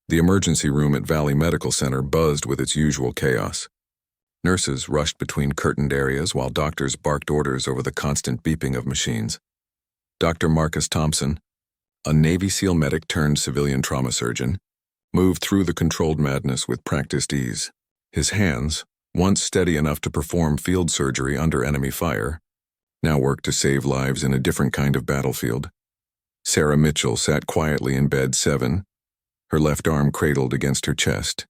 The emergency room at Valley Medical Center buzzed with its usual chaos. Nurses rushed between curtained areas while doctors barked orders over the constant beeping of machines. Dr. Marcus Thompson, a Navy SEAL medic turned civilian trauma surgeon, moved through the controlled madness with practiced ease. His hands, once steady enough to perform field surgery under enemy fire, now worked to save lives in a different kind of battlefield. Sarah Mitchell sat quietly in bed 7, her left arm cradled against her chest.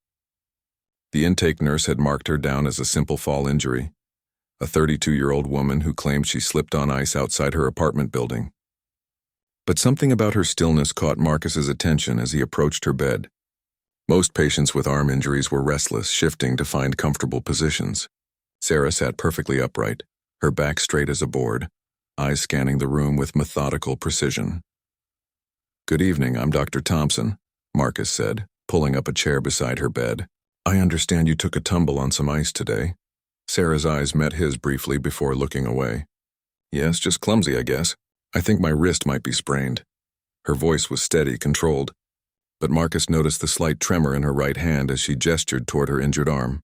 The intake nurse had marked her down as a simple fall injury, a 32-year-old woman who claimed she slipped on ice outside her apartment building. But something about her stillness caught Marcus's attention as he approached her bed. Most patients with arm injuries were restless, shifting to find comfortable positions. Sarah sat perfectly upright, her back straight as a board, eyes scanning the room with methodical precision. "Good evening, I'm Dr. Thompson," Marcus said, pulling up a chair beside her bed. "I understand you took a tumble on some ice today." Sarah's eyes met his briefly before looking away. "Yes, just clumsy, I guess. I think my wrist might be sprained." Her voice was steady, controlled, but Marcus noticed the slight tremor in her right hand as she gestured toward her injured arm.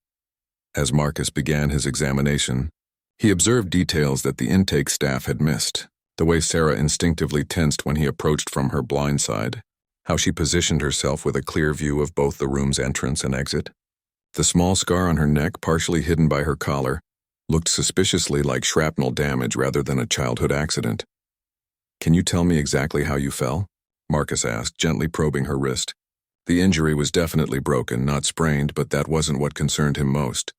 As Marcus began his examination, he observed details that the intake staff had missed. The way Sarah instinctively tensed when he approached from her blind side, how she positioned herself with a clear view of both the room's entrance and exit. The small scar on her neck, partially hidden by her collar, looked suspiciously like shrapnel damage rather than a childhood accident. "Can you tell me exactly how you fell?" Marcus asked, gently probing her wrist. The injury was definitely broken, not sprained, but that wasn't what concerned him most.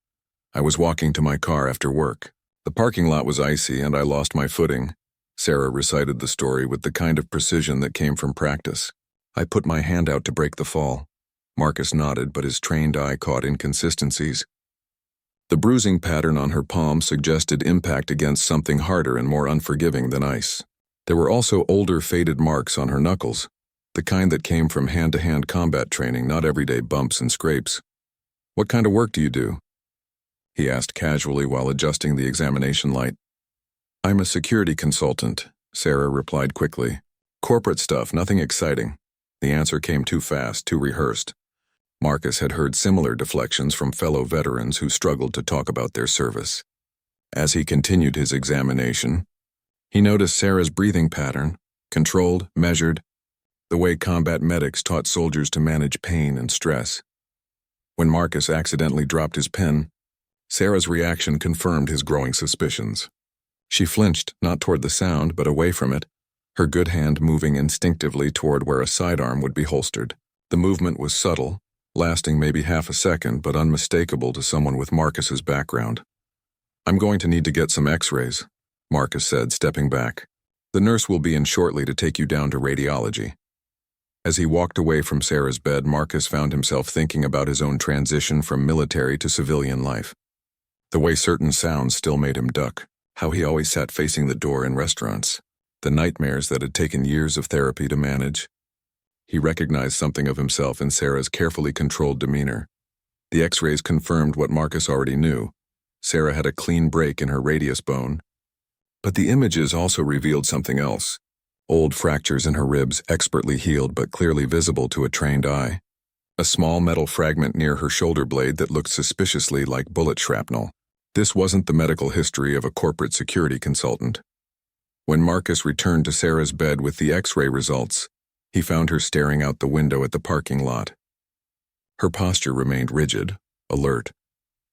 "I was walking to my car after work. The parking lot was icy and I lost my footing." Sarah recited the story with the kind of precision that came from practice. "I put my hand out to break the fall." Marcus nodded, but his trained eye caught inconsistencies. The bruising pattern on her palm suggested impact against something harder and more unforgiving than ice. There were also older, faded marks on her knuckles, the kind that came from hand-to-hand combat training, not everyday bumps and scrapes. "What kind of work do you do?" he asked casually while adjusting the examination light. "I'm a security consultant," Sarah replied quickly. "Corporate stuff, nothing exciting." The answer came too fast, too rehearsed. Marcus had heard similar deflections from fellow veterans who struggled to talk about their service. As he continued his examination, he noticed Sarah's breathing pattern, controlled, measured, the way combat medics taught soldiers to manage pain and stress. When Marcus accidentally dropped his pen, Sarah's reaction confirmed his growing suspicions. She flinched, not toward the sound, but away from it, her good hand moving instinctively toward where a sidearm would be holstered. The movement was subtle, lasting maybe half a second, but unmistakable to someone with Marcus's background. "I'm going to need to get some x-rays," Marcus said, stepping back. "The nurse will be in shortly to take you down to radiology." As he walked away from Sarah's bed, Marcus found himself thinking about his own transition from military to civilian life. The way certain sounds still made him duck, how he always sat facing the door in restaurants, the nightmares that had taken years of therapy to manage. He recognized something of himself in Sarah's carefully controlled demeanor. The x-rays confirmed what Marcus already knew. Sarah had a clean break in her radius bone. But the images also revealed something else. Old fractures in her ribs, expertly healed but clearly visible to a trained eye. A small metal fragment near her shoulder blade that looked suspiciously like bullet shrapnel. This wasn't the medical history of a corporate security consultant. When Marcus returned to Sarah's bed with the x-ray results, he found her staring out the window at the parking lot. Her posture remained rigid, alert,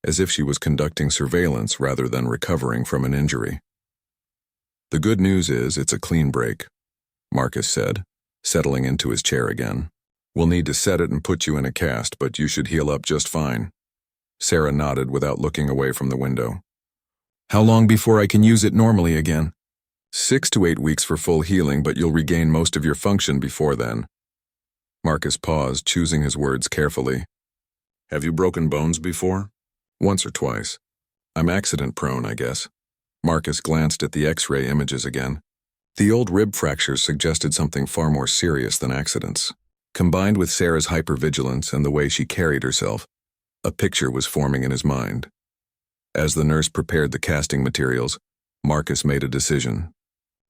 as if she was conducting surveillance rather than recovering from an injury. "The good news is it's a clean break," Marcus said, settling into his chair again. "We'll need to set it and put you in a cast, but you should heal up just fine." Sarah nodded without looking away from the window. "How long before I can use it normally again?" 6 to 8 weeks for full healing, but you'll regain most of your function before then." Marcus paused, choosing his words carefully. "Have you broken bones before?" "Once or twice. I'm accident-prone, I guess." Marcus glanced at the x-ray images again. The old rib fractures suggested something far more serious than accidents. Combined with Sarah's hypervigilance and the way she carried herself, a picture was forming in his mind. As the nurse prepared the casting materials, Marcus made a decision.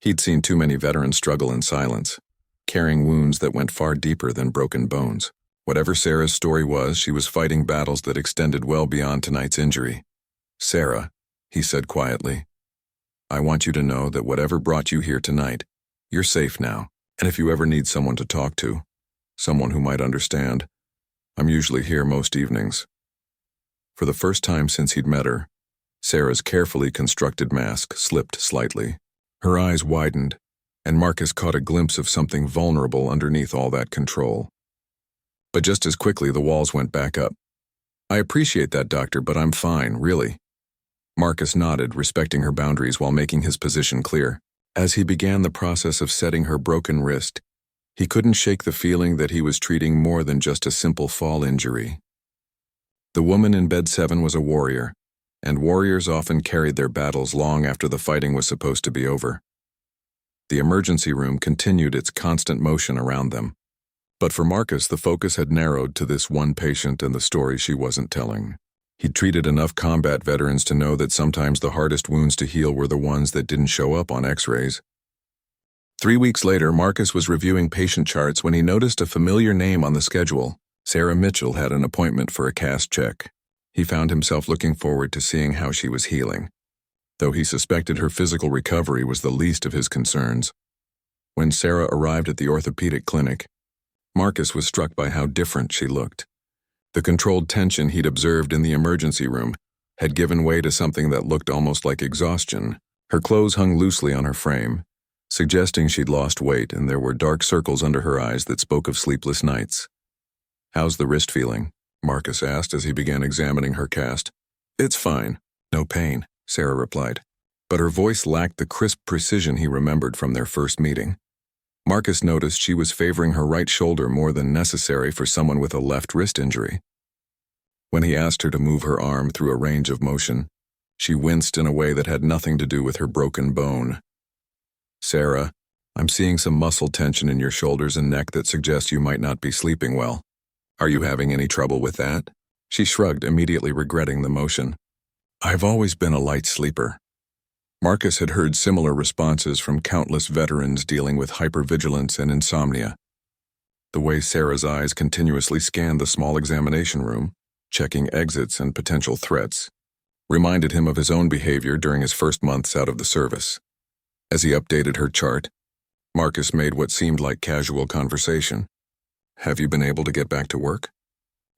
He'd seen too many veterans struggle in silence, carrying wounds that went far deeper than broken bones. Whatever Sarah's story was, she was fighting battles that extended well beyond tonight's injury. "Sarah," he said quietly, "I want you to know that whatever brought you here tonight, you're safe now. And if you ever need someone to talk to, someone who might understand, I'm usually here most evenings." For the first time since he'd met her, Sarah's carefully constructed mask slipped slightly. Her eyes widened, and Marcus caught a glimpse of something vulnerable underneath all that control. But just as quickly, the walls went back up. "I appreciate that, doctor, but I'm fine, really." Marcus nodded, respecting her boundaries while making his position clear. As he began the process of setting her broken wrist, he couldn't shake the feeling that he was treating more than just a simple fall injury. The woman in bed 7 was a warrior, and warriors often carried their battles long after the fighting was supposed to be over. The emergency room continued its constant motion around them. But for Marcus, the focus had narrowed to this one patient and the story she wasn't telling. He'd treated enough combat veterans to know that sometimes the hardest wounds to heal were the ones that didn't show up on X-rays. 3 weeks later, Marcus was reviewing patient charts when he noticed a familiar name on the schedule. Sarah Mitchell had an appointment for a cast check. He found himself looking forward to seeing how she was healing, though he suspected her physical recovery was the least of his concerns. When Sarah arrived at the orthopedic clinic, Marcus was struck by how different she looked. The controlled tension he'd observed in the emergency room had given way to something that looked almost like exhaustion. Her clothes hung loosely on her frame, suggesting she'd lost weight, and there were dark circles under her eyes that spoke of sleepless nights. "How's the wrist feeling?" Marcus asked as he began examining her cast. "It's fine. No pain," Sarah replied. But her voice lacked the crisp precision he remembered from their first meeting. Marcus noticed she was favoring her right shoulder more than necessary for someone with a left wrist injury. When he asked her to move her arm through a range of motion, she winced in a way that had nothing to do with her broken bone. "Sarah, I'm seeing some muscle tension in your shoulders and neck that suggests you might not be sleeping well. Are you having any trouble with that?" She shrugged, immediately regretting the motion. "I've always been a light sleeper." Marcus had heard similar responses from countless veterans dealing with hypervigilance and insomnia. The way Sarah's eyes continuously scanned the small examination room, checking exits and potential threats, reminded him of his own behavior during his first months out of the service. As he updated her chart, Marcus made what seemed like casual conversation. "Have you been able to get back to work?"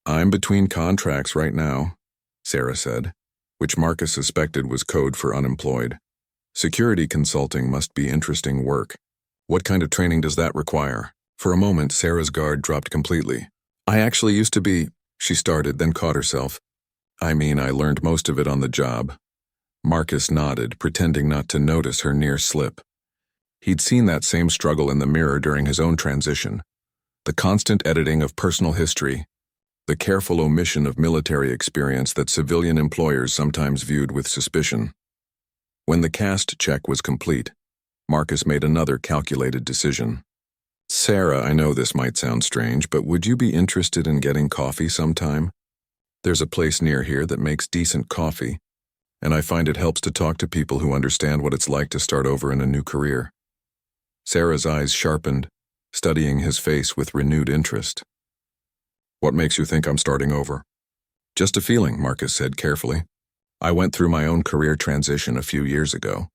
"I'm between contracts right now," Sarah said, which Marcus suspected was code for unemployed. "Security consulting must be interesting work. What kind of training does that require?" For a moment, Sarah's guard dropped completely. "I actually used to be," she started, then caught herself. "I mean, I learned most of it on the job." Marcus nodded, pretending not to notice her near slip. He'd seen that same struggle in the mirror during his own transition. The constant editing of personal history, the careful omission of military experience that civilian employers sometimes viewed with suspicion. When the cast check was complete, Marcus made another calculated decision. "Sarah, I know this might sound strange, but would you be interested in getting coffee sometime? There's a place near here that makes decent coffee, and I find it helps to talk to people who understand what it's like to start over in a new career." Sarah's eyes sharpened, studying his face with renewed interest. "What makes you think I'm starting over?" "Just a feeling," Marcus said carefully. "I went through my own career transition a few years ago.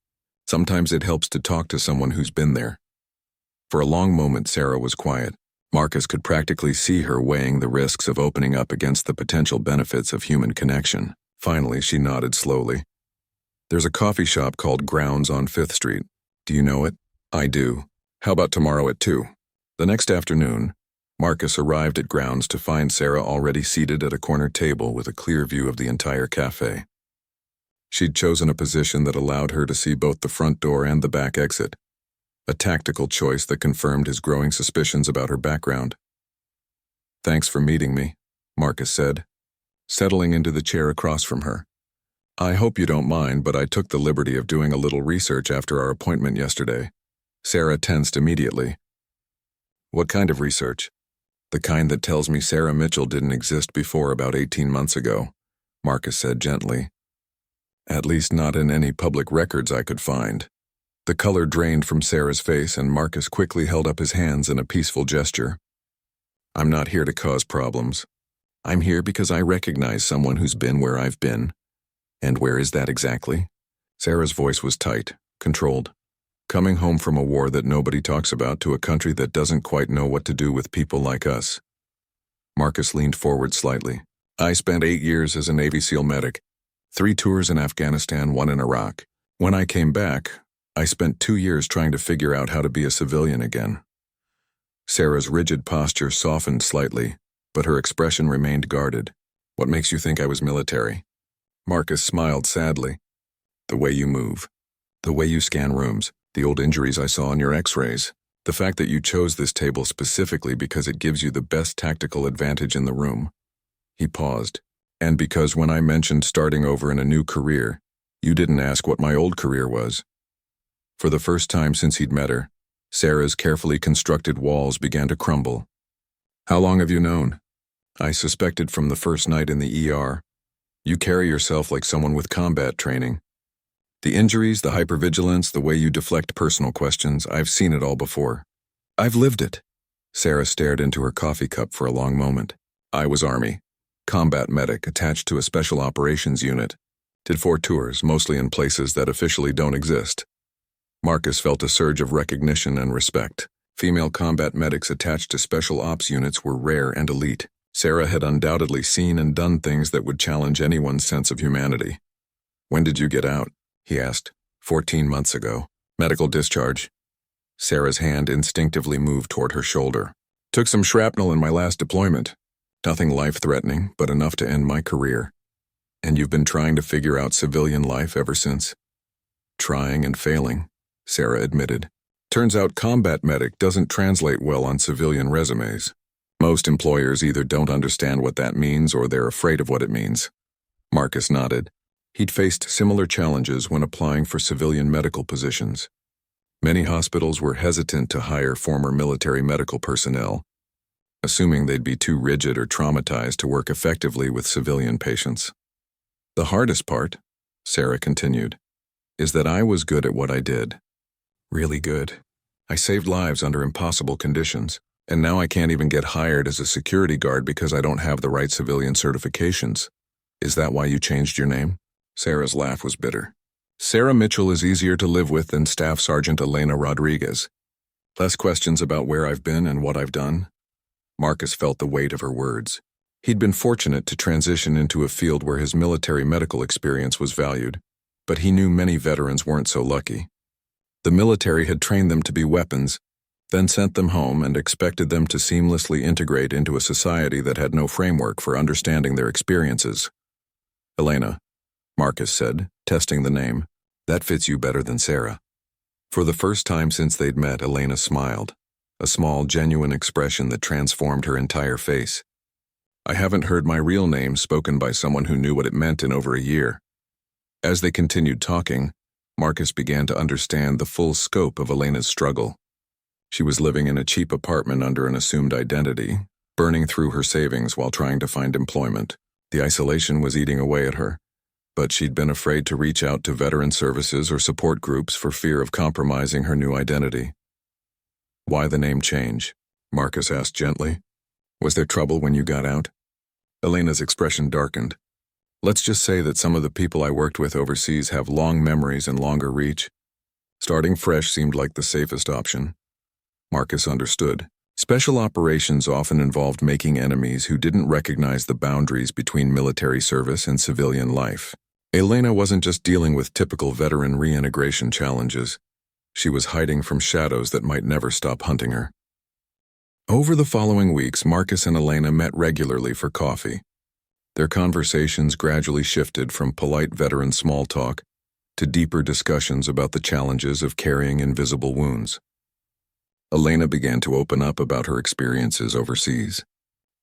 Sometimes it helps to talk to someone who's been there." For a long moment, Sarah was quiet. Marcus could practically see her weighing the risks of opening up against the potential benefits of human connection. Finally, she nodded slowly. "There's a coffee shop called Grounds on 5th Street. Do you know it?" "I do. How about tomorrow at 2? The next afternoon, Marcus arrived at Grounds to find Sarah already seated at a corner table with a clear view of the entire cafe. She'd chosen a position that allowed her to see both the front door and the back exit, a tactical choice that confirmed his growing suspicions about her background. "Thanks for meeting me," Marcus said, settling into the chair across from her. "I hope you don't mind, but I took the liberty of doing a little research after our appointment yesterday." Sarah tensed immediately. "What kind of research?" "The kind that tells me Sarah Mitchell didn't exist before about 18 months ago," Marcus said gently. "At least not in any public records I could find." The color drained from Sarah's face, and Marcus quickly held up his hands in a peaceful gesture. I'm not here to cause problems. I'm here because I recognize someone who's been where I've been. And where is that exactly? Sarah's voice was tight, controlled. Coming home from a war that nobody talks about to a country that doesn't quite know what to do with people like us. Marcus leaned forward slightly. I spent 8 years as a Navy SEAL medic, 3 tours in Afghanistan, 1 in Iraq. When I came back, I spent 2 years trying to figure out how to be a civilian again. Sarah's rigid posture softened slightly, but her expression remained guarded. What makes you think I was military? Marcus smiled sadly. The way you move. The way you scan rooms. The old injuries I saw on your x-rays. The fact that you chose this table specifically because it gives you the best tactical advantage in the room. He paused. And because when I mentioned starting over in a new career, you didn't ask what my old career was. For the first time since he'd met her, Sarah's carefully constructed walls began to crumble. How long have you known? I suspected from the first night in the ER. You carry yourself like someone with combat training. The injuries, the hypervigilance, the way you deflect personal questions, I've seen it all before. I've lived it. Sarah stared into her coffee cup for a long moment. I was Army. Combat medic attached to a special operations unit. Did 4 tours, mostly in places that officially don't exist. Marcus felt a surge of recognition and respect. Female combat medics attached to special ops units were rare and elite. Sarah had undoubtedly seen and done things that would challenge anyone's sense of humanity. When did you get out? He asked. 14 months ago. Medical discharge. Sarah's hand instinctively moved toward her shoulder. Took some shrapnel in my last deployment. Nothing life-threatening, but enough to end my career. And you've been trying to figure out civilian life ever since? Trying and failing, Sarah admitted. Turns out combat medic doesn't translate well on civilian resumes. Most employers either don't understand what that means or they're afraid of what it means. Marcus nodded. He'd faced similar challenges when applying for civilian medical positions. Many hospitals were hesitant to hire former military medical personnel, assuming they'd be too rigid or traumatized to work effectively with civilian patients. The hardest part, Sarah continued, is that I was good at what I did. Really good. I saved lives under impossible conditions, and now I can't even get hired as a security guard because I don't have the right civilian certifications. Is that why you changed your name? Sarah's laugh was bitter. Sarah Mitchell is easier to live with than Staff Sergeant Elena Rodriguez. Less questions about where I've been and what I've done. Marcus felt the weight of her words. He'd been fortunate to transition into a field where his military medical experience was valued, but he knew many veterans weren't so lucky. The military had trained them to be weapons, then sent them home and expected them to seamlessly integrate into a society that had no framework for understanding their experiences. Elena, Marcus said, testing the name, that fits you better than Sarah. For the first time since they'd met, Elena smiled, a small, genuine expression that transformed her entire face. I haven't heard my real name spoken by someone who knew what it meant in over a year. As they continued talking, Marcus began to understand the full scope of Elena's struggle. She was living in a cheap apartment under an assumed identity, burning through her savings while trying to find employment. The isolation was eating away at her, but she'd been afraid to reach out to veteran services or support groups for fear of compromising her new identity. Why the name change? Marcus asked gently. Was there trouble when you got out? Elena's expression darkened. Let's just say that some of the people I worked with overseas have long memories and longer reach. Starting fresh seemed like the safest option. Marcus understood. Special operations often involved making enemies who didn't recognize the boundaries between military service and civilian life. Elena wasn't just dealing with typical veteran reintegration challenges. She was hiding from shadows that might never stop hunting her. Over the following weeks, Marcus and Elena met regularly for coffee. Their conversations gradually shifted from polite veteran small talk to deeper discussions about the challenges of carrying invisible wounds. Elena began to open up about her experiences overseas,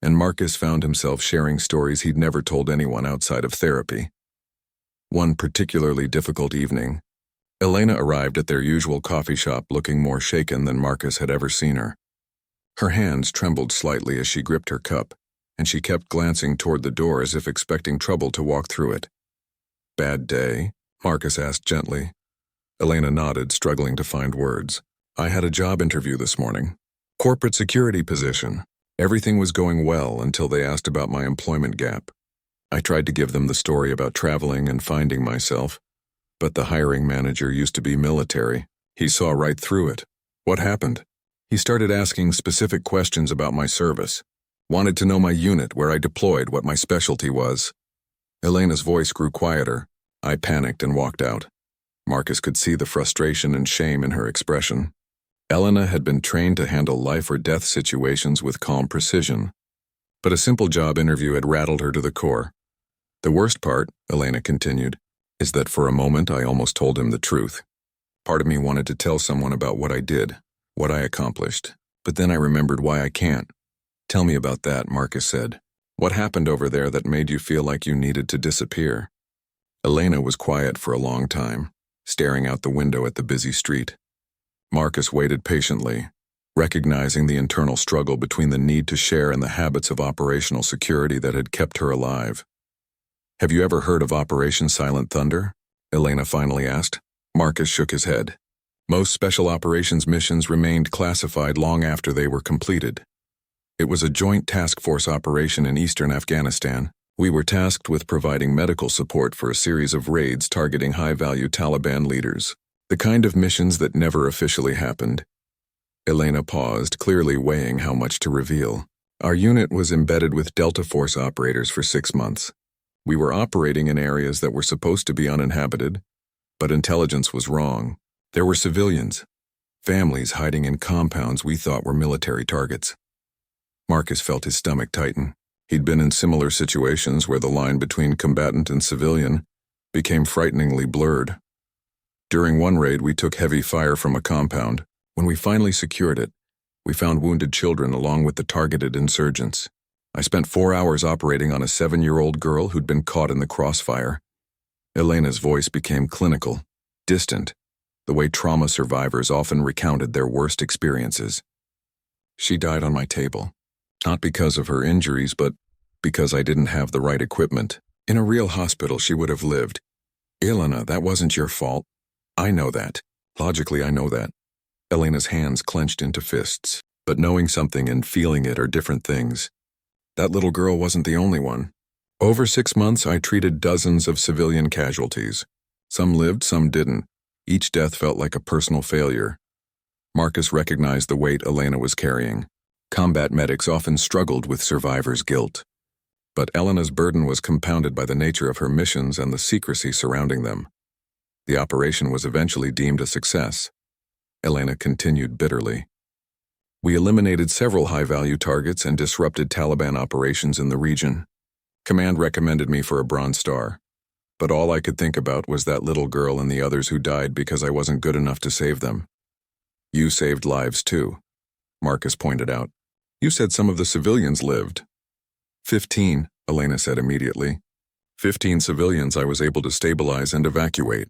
and Marcus found himself sharing stories he'd never told anyone outside of therapy. One particularly difficult evening, Elena arrived at their usual coffee shop looking more shaken than Marcus had ever seen her. Her hands trembled slightly as she gripped her cup, and she kept glancing toward the door as if expecting trouble to walk through it. Bad day? Marcus asked gently. Elena nodded, struggling to find words. I had a job interview this morning. Corporate security position. Everything was going well until they asked about my employment gap. I tried to give them the story about traveling and finding myself, but the hiring manager used to be military. He saw right through it. What happened? He started asking specific questions about my service. Wanted to know my unit, where I deployed, what my specialty was. Elena's voice grew quieter. I panicked and walked out. Marcus could see the frustration and shame in her expression. Elena had been trained to handle life or death situations with calm precision, but a simple job interview had rattled her to the core. The worst part, Elena continued, is that for a moment I almost told him the truth. Part of me wanted to tell someone about what I did, what I accomplished, but then I remembered why I can't. Tell me about that, Marcus said. What happened over there that made you feel like you needed to disappear? Elena was quiet for a long time, staring out the window at the busy street. Marcus waited patiently, recognizing the internal struggle between the need to share and the habits of operational security that had kept her alive. Have you ever heard of Operation Silent Thunder? Elena finally asked. Marcus shook his head. Most special operations missions remained classified long after they were completed. It was a joint task force operation in eastern Afghanistan. We were tasked with providing medical support for a series of raids targeting high-value Taliban leaders, the kind of missions that never officially happened. Elena paused, clearly weighing how much to reveal. Our unit was embedded with Delta Force operators for 6 months. We were operating in areas that were supposed to be uninhabited, but intelligence was wrong. There were civilians, families hiding in compounds we thought were military targets. Marcus felt his stomach tighten. He'd been in similar situations where the line between combatant and civilian became frighteningly blurred. During one raid, we took heavy fire from a compound. When we finally secured it, we found wounded children along with the targeted insurgents. I spent 4 hours operating on a 7-year-old girl who'd been caught in the crossfire. Elena's voice became clinical, distant, the way trauma survivors often recounted their worst experiences. She died on my table, not because of her injuries, but because I didn't have the right equipment. In a real hospital, she would have lived. Elena, that wasn't your fault. I know that. Logically, I know that. Elena's hands clenched into fists, but knowing something and feeling it are different things. That little girl wasn't the only one. Over 6 months, I treated dozens of civilian casualties. Some lived, some didn't. Each death felt like a personal failure. Marcus recognized the weight Elena was carrying. Combat medics often struggled with survivors' guilt. But Elena's burden was compounded by the nature of her missions and the secrecy surrounding them. The operation was eventually deemed a success. Elena continued bitterly. We eliminated several high-value targets and disrupted Taliban operations in the region. Command recommended me for a Bronze Star, but all I could think about was that little girl and the others who died because I wasn't good enough to save them. You saved lives too, Marcus pointed out. You said some of the civilians lived. 15, Elena said immediately. 15 civilians I was able to stabilize and evacuate,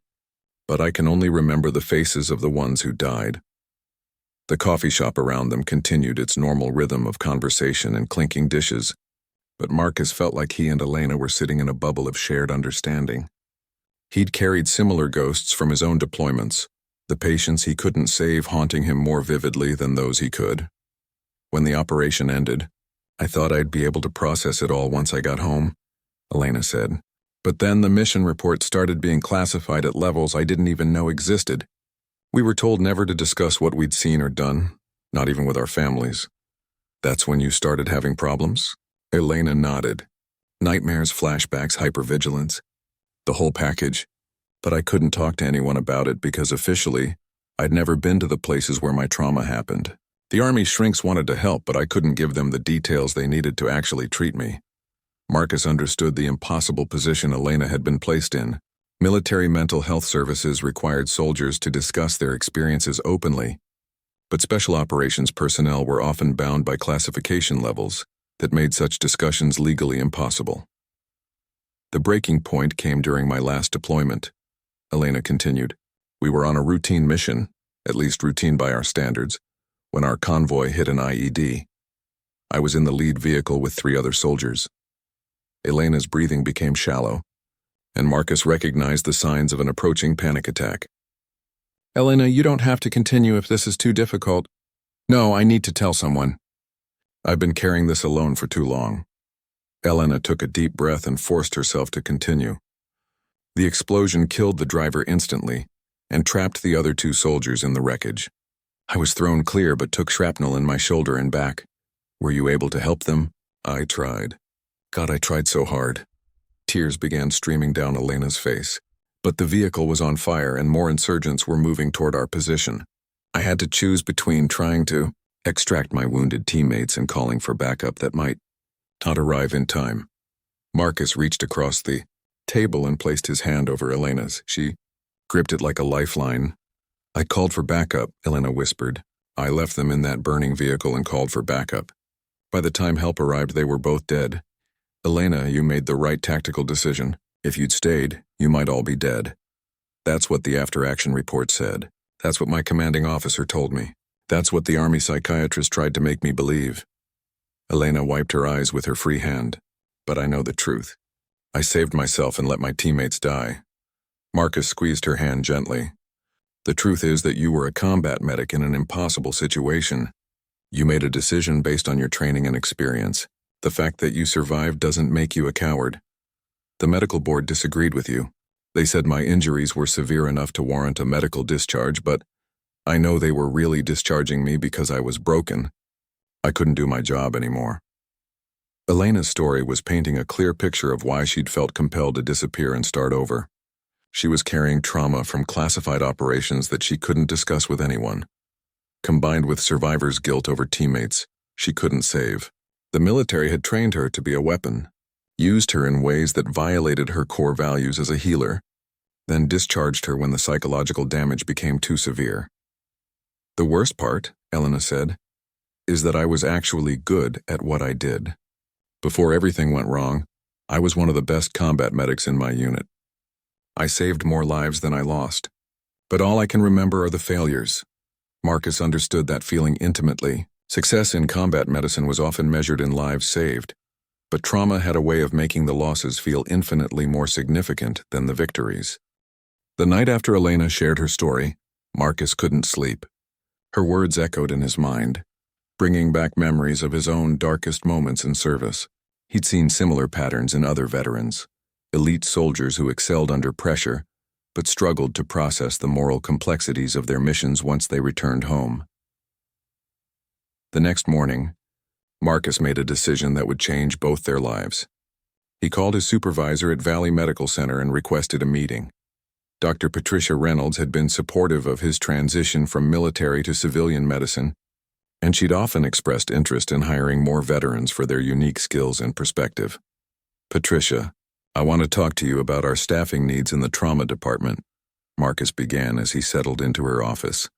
but I can only remember the faces of the ones who died. The coffee shop around them continued its normal rhythm of conversation and clinking dishes, but Marcus felt like he and Elena were sitting in a bubble of shared understanding. He'd carried similar ghosts from his own deployments, the patients he couldn't save haunting him more vividly than those he could. When the operation ended, I thought I'd be able to process it all once I got home, Elena said. But then the mission report started being classified at levels I didn't even know existed. We were told never to discuss what we'd seen or done, not even with our families. That's when you started having problems? Elena nodded. Nightmares, flashbacks, hypervigilance, the whole package. But I couldn't talk to anyone about it because officially, I'd never been to the places where my trauma happened. The Army shrinks wanted to help, but I couldn't give them the details they needed to actually treat me. Marcus understood the impossible position Elena had been placed in. Military mental health services required soldiers to discuss their experiences openly, but special operations personnel were often bound by classification levels that made such discussions legally impossible. The breaking point came during my last deployment, Elena continued. We were on a routine mission, at least routine by our standards, when our convoy hit an IED. I was in the lead vehicle with 3 other soldiers. Elena's breathing became shallow, and Marcus recognized the signs of an approaching panic attack. Elena, you don't have to continue if this is too difficult. No, I need to tell someone. I've been carrying this alone for too long. Elena took a deep breath and forced herself to continue. The explosion killed the driver instantly and trapped the other 2 soldiers in the wreckage. I was thrown clear but took shrapnel in my shoulder and back. Were you able to help them? I tried. God, I tried so hard. Tears began streaming down Elena's face. But the vehicle was on fire and more insurgents were moving toward our position. I had to choose between trying to extract my wounded teammates and calling for backup that might not arrive in time. Marcus reached across the table and placed his hand over Elena's. She gripped it like a lifeline. I called for backup, Elena whispered. I left them in that burning vehicle and called for backup. By the time help arrived, they were both dead. Elena, you made the right tactical decision. If you'd stayed, you might all be dead. That's what the after-action report said. That's what my commanding officer told me. That's what the Army psychiatrist tried to make me believe. Elena wiped her eyes with her free hand. But I know the truth. I saved myself and let my teammates die. Marcus squeezed her hand gently. The truth is that you were a combat medic in an impossible situation. You made a decision based on your training and experience. The fact that you survived doesn't make you a coward. The medical board disagreed with you. They said my injuries were severe enough to warrant a medical discharge, but I know they were really discharging me because I was broken. I couldn't do my job anymore. Elena's story was painting a clear picture of why she'd felt compelled to disappear and start over. She was carrying trauma from classified operations that she couldn't discuss with anyone. Combined with survivor's guilt over teammates she couldn't save. The military had trained her to be a weapon, used her in ways that violated her core values as a healer, then discharged her when the psychological damage became too severe. The worst part, Elena said, is that I was actually good at what I did. Before everything went wrong, I was one of the best combat medics in my unit. I saved more lives than I lost. But all I can remember are the failures. Marcus understood that feeling intimately. Success in combat medicine was often measured in lives saved, but trauma had a way of making the losses feel infinitely more significant than the victories. The night after Elena shared her story, Marcus couldn't sleep. Her words echoed in his mind, bringing back memories of his own darkest moments in service. He'd seen similar patterns in other veterans, elite soldiers who excelled under pressure, but struggled to process the moral complexities of their missions once they returned home. The next morning, Marcus made a decision that would change both their lives. He called his supervisor at Valley Medical Center and requested a meeting. Dr. Patricia Reynolds had been supportive of his transition from military to civilian medicine, and she'd often expressed interest in hiring more veterans for their unique skills and perspective. Patricia, I want to talk to you about our staffing needs in the trauma department, Marcus began as he settled into her office.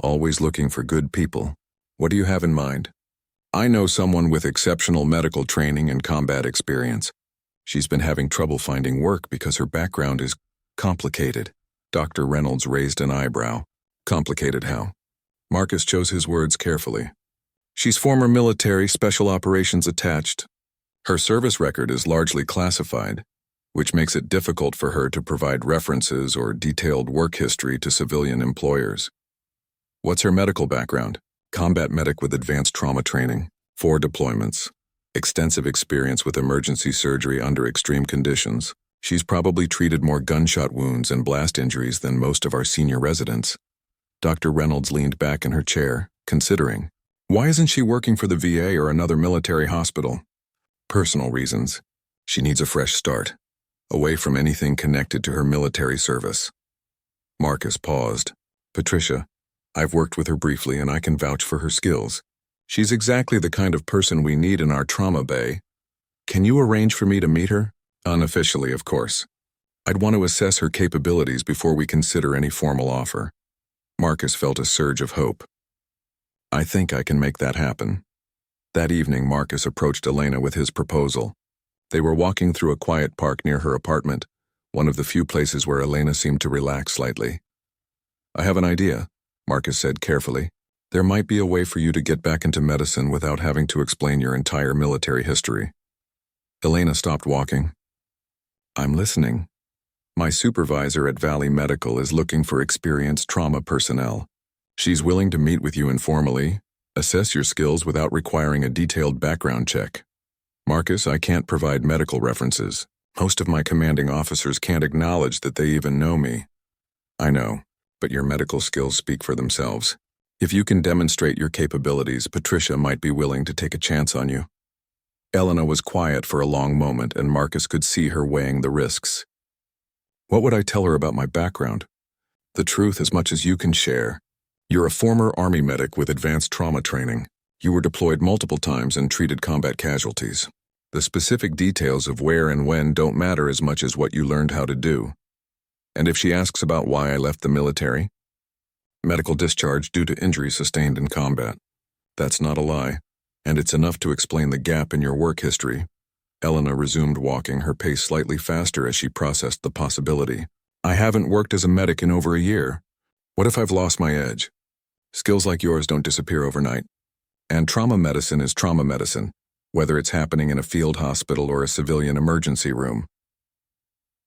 Always looking for good people. What do you have in mind? I know someone with exceptional medical training and combat experience. She's been having trouble finding work because her background is complicated. Dr. Reynolds raised an eyebrow. Complicated how? Marcus chose his words carefully. She's former military, special operations attached. Her service record is largely classified, which makes it difficult for her to provide references or detailed work history to civilian employers. What's her medical background? Combat medic with advanced trauma training, 4 deployments, extensive experience with emergency surgery under extreme conditions. She's probably treated more gunshot wounds and blast injuries than most of our senior residents. Dr. Reynolds leaned back in her chair, considering. Why isn't she working for the VA or another military hospital? Personal reasons. She needs a fresh start, away from anything connected to her military service. Marcus paused. Patricia, I've worked with her briefly and I can vouch for her skills. She's exactly the kind of person we need in our trauma bay. Can you arrange for me to meet her? Unofficially, of course. I'd want to assess her capabilities before we consider any formal offer. Marcus felt a surge of hope. I think I can make that happen. That evening, Marcus approached Elena with his proposal. They were walking through a quiet park near her apartment, one of the few places where Elena seemed to relax slightly. I have an idea, Marcus said carefully. There might be a way for you to get back into medicine without having to explain your entire military history. Elena stopped walking. I'm listening. My supervisor at Valley Medical is looking for experienced trauma personnel. She's willing to meet with you informally, Assess your skills without requiring a detailed background check. Marcus, I can't provide medical references. Most of my commanding officers can't acknowledge that they even know me. I know, but your medical skills speak for themselves. If you can demonstrate your capabilities, Patricia might be willing to take a chance on you. Elena was quiet for a long moment, and Marcus could see her weighing the risks. What would I tell her about my background? The truth as much as you can share. You're a former Army medic with advanced trauma training. You were deployed multiple times and treated combat casualties. The specific details of where and when don't matter as much as what you learned how to do. And if she asks about why I left the military? Medical discharge due to injuries sustained in combat. That's not a lie, and it's enough to explain the gap in your work history. Elena resumed walking, her pace slightly faster as she processed the possibility. I haven't worked as a medic in over a year. What if I've lost my edge? Skills like yours don't disappear overnight. And trauma medicine is trauma medicine, whether it's happening in a field hospital or a civilian emergency room.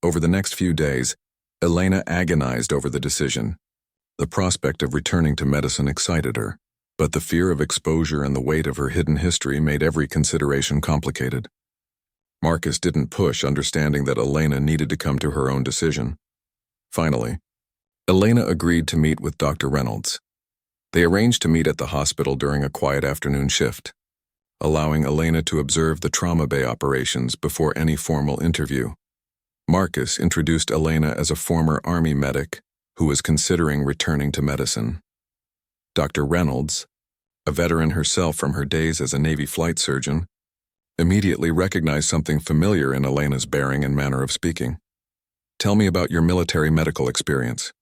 Over the next few days, Elena agonized over the decision. The prospect of returning to medicine excited her, but the fear of exposure and the weight of her hidden history made every consideration complicated. Marcus didn't push, understanding that Elena needed to come to her own decision. Finally, Elena agreed to meet with Dr. Reynolds. They arranged to meet at the hospital during a quiet afternoon shift, allowing Elena to observe the trauma bay operations before any formal interview. Marcus introduced Elena as a former Army medic who was considering returning to medicine. Dr. Reynolds, a veteran herself from her days as a Navy flight surgeon, immediately recognized something familiar in Elena's bearing and manner of speaking. Tell me about your military medical experience,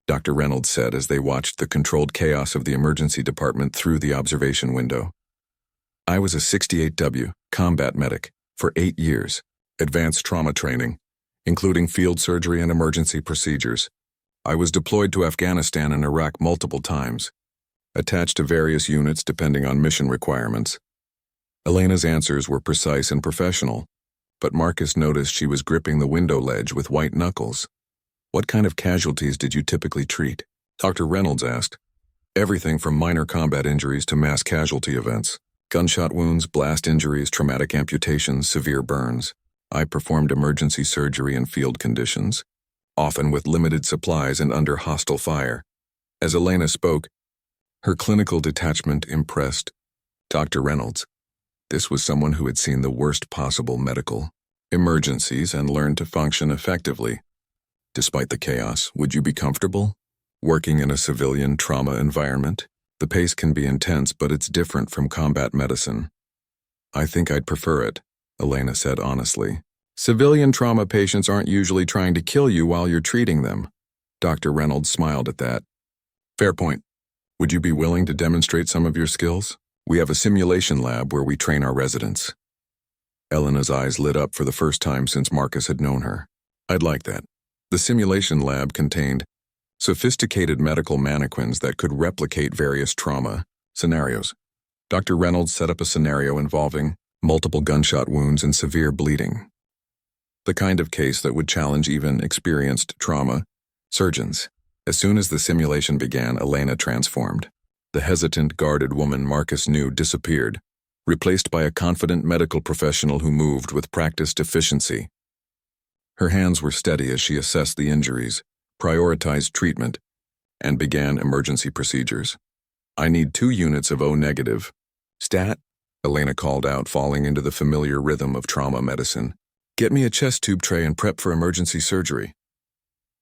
Dr. Reynolds said as they watched the controlled chaos of the emergency department through the observation window. I was a 68W combat medic for 8 years, advanced trauma training, including field surgery and emergency procedures. I was deployed to Afghanistan and Iraq multiple times, attached to various units depending on mission requirements. Elena's answers were precise and professional, but Marcus noticed she was gripping the window ledge with white knuckles. What kind of casualties did you typically treat? Dr. Reynolds asked. Everything from minor combat injuries to mass casualty events. Gunshot wounds, blast injuries, traumatic amputations, severe burns. I performed emergency surgery in field conditions, often with limited supplies and under hostile fire. As Elena spoke, her clinical detachment impressed Dr. Reynolds. This was someone who had seen the worst possible medical emergencies and learned to function effectively. Despite the chaos, would you be comfortable working in a civilian trauma environment? The pace can be intense, but it's different from combat medicine. I think I'd prefer it, Elena said honestly. Civilian trauma patients aren't usually trying to kill you while you're treating them. Dr. Reynolds smiled at that. Fair point. Would you be willing to demonstrate some of your skills? We have a simulation lab where we train our residents. Elena's eyes lit up for the first time since Marcus had known her. I'd like that. The simulation lab contained sophisticated medical mannequins that could replicate various trauma scenarios. Dr. Reynolds set up a scenario involving multiple gunshot wounds and severe bleeding. The kind of case that would challenge even experienced trauma surgeons. As soon as the simulation began, Elena transformed. The hesitant, guarded woman Marcus knew disappeared, replaced by a confident medical professional who moved with practiced efficiency. Her hands were steady as she assessed the injuries, prioritized treatment, and began emergency procedures. I need 2 units of O-negative. Stat, Elena called out, falling into the familiar rhythm of trauma medicine. Get me a chest tube tray and prep for emergency surgery.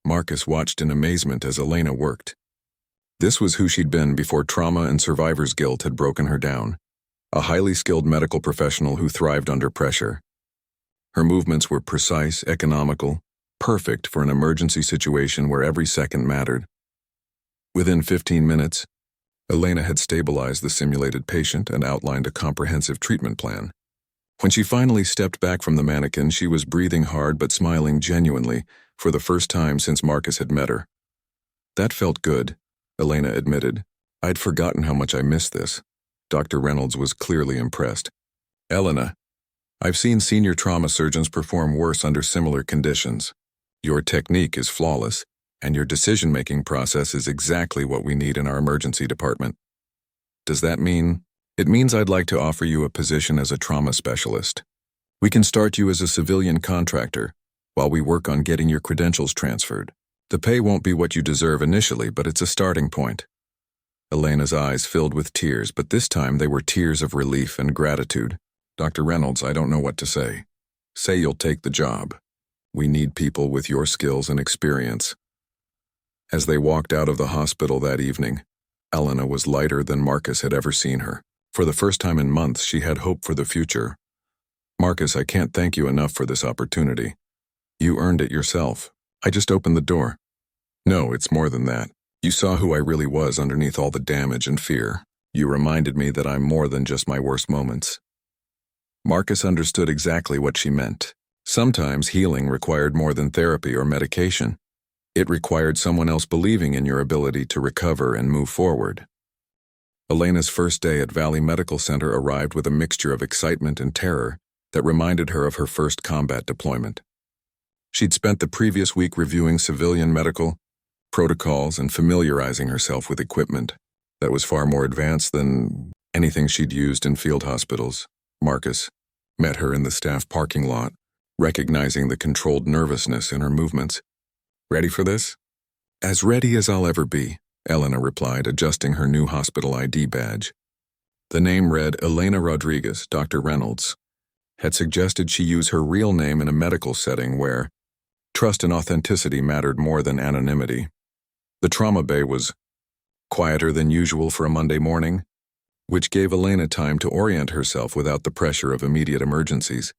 Marcus watched in amazement as Elena worked. This was who she'd been before trauma and survivor's guilt had broken her down. A highly skilled medical professional who thrived under pressure. Her movements were precise, economical, perfect for an emergency situation where every second mattered. Within 15 minutes, Elena had stabilized the simulated patient and outlined a comprehensive treatment plan. When she finally stepped back from the mannequin, she was breathing hard but smiling genuinely for the first time since Marcus had met her. That felt good, Elena admitted. I'd forgotten how much I missed this. Dr. Reynolds was clearly impressed. Elena, I've seen senior trauma surgeons perform worse under similar conditions. Your technique is flawless, and your decision-making process is exactly what we need in our emergency department. Does that mean? It means I'd like to offer you a position as a trauma specialist. We can start you as a civilian contractor while we work on getting your credentials transferred. The pay won't be what you deserve initially, but it's a starting point. Elena's eyes filled with tears, but this time they were tears of relief and gratitude. Dr. Reynolds, I don't know what to say. Say you'll take the job. We need people with your skills and experience. As they walked out of the hospital that evening, Elena was lighter than Marcus had ever seen her. For the first time in months, she had hope for the future. Marcus, I can't thank you enough for this opportunity. You earned it yourself. I just opened the door. No, it's more than that. You saw who I really was underneath all the damage and fear. You reminded me that I'm more than just my worst moments. Marcus understood exactly what she meant. Sometimes healing required more than therapy or medication. It required someone else believing in your ability to recover and move forward. Elena's first day at Valley Medical Center arrived with a mixture of excitement and terror that reminded her of her first combat deployment. She'd spent the previous week reviewing civilian medical protocols and familiarizing herself with equipment that was far more advanced than anything she'd used in field hospitals. Marcus met her in the staff parking lot, recognizing the controlled nervousness in her movements. Ready for this? As ready as I'll ever be, Elena replied, adjusting her new hospital ID badge. The name read Elena Rodriguez. Dr. Reynolds had suggested she use her real name in a medical setting where trust and authenticity mattered more than anonymity. The trauma bay was quieter than usual for a Monday morning, which gave Elena time to orient herself without the pressure of immediate emergencies.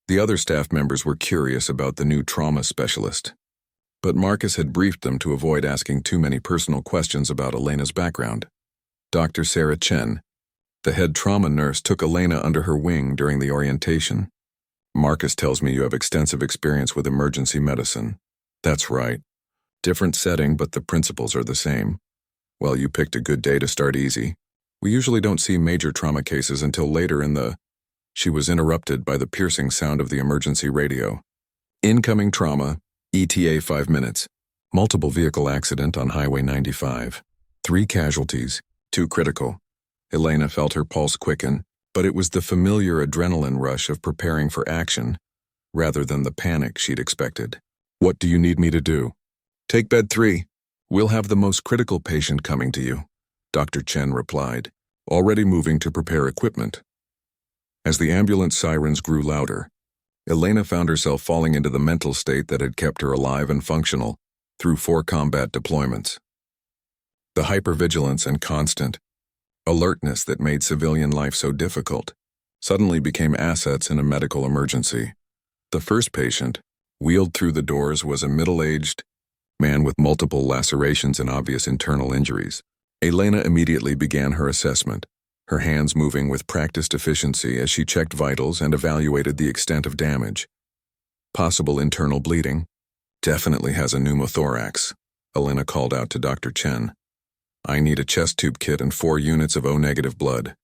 The other staff members were curious about the new trauma specialist, but Marcus had briefed them to avoid asking too many personal questions about Elena's background. Dr. Sarah Chen, the head trauma nurse, took Elena under her wing during the orientation. Marcus tells me you have extensive experience with emergency medicine. That's right. Different setting, but the principles are the same. Well, you picked a good day to start easy. We usually don't see major trauma cases until later in the... She was interrupted by the piercing sound of the emergency radio. Incoming trauma, ETA 5 minutes. Multiple vehicle accident on Highway 95. 3 casualties, 2 critical. Elena felt her pulse quicken, but it was the familiar adrenaline rush of preparing for action, rather than the panic she'd expected. What do you need me to do? Take bed 3. We'll have the most critical patient coming to you, Dr. Chen replied, already moving to prepare equipment. As the ambulance sirens grew louder, Elena found herself falling into the mental state that had kept her alive and functional through 4 combat deployments. The hypervigilance and constant alertness that made civilian life so difficult suddenly became assets in a medical emergency. The first patient, wheeled through the doors, was a middle-aged man with multiple lacerations and obvious internal injuries. Elena immediately began her assessment, her hands moving with practiced efficiency as she checked vitals and evaluated the extent of damage. Possible internal bleeding. Definitely has a pneumothorax, Elena called out to Dr. Chen. I need a chest tube kit and 4 units of O-negative blood.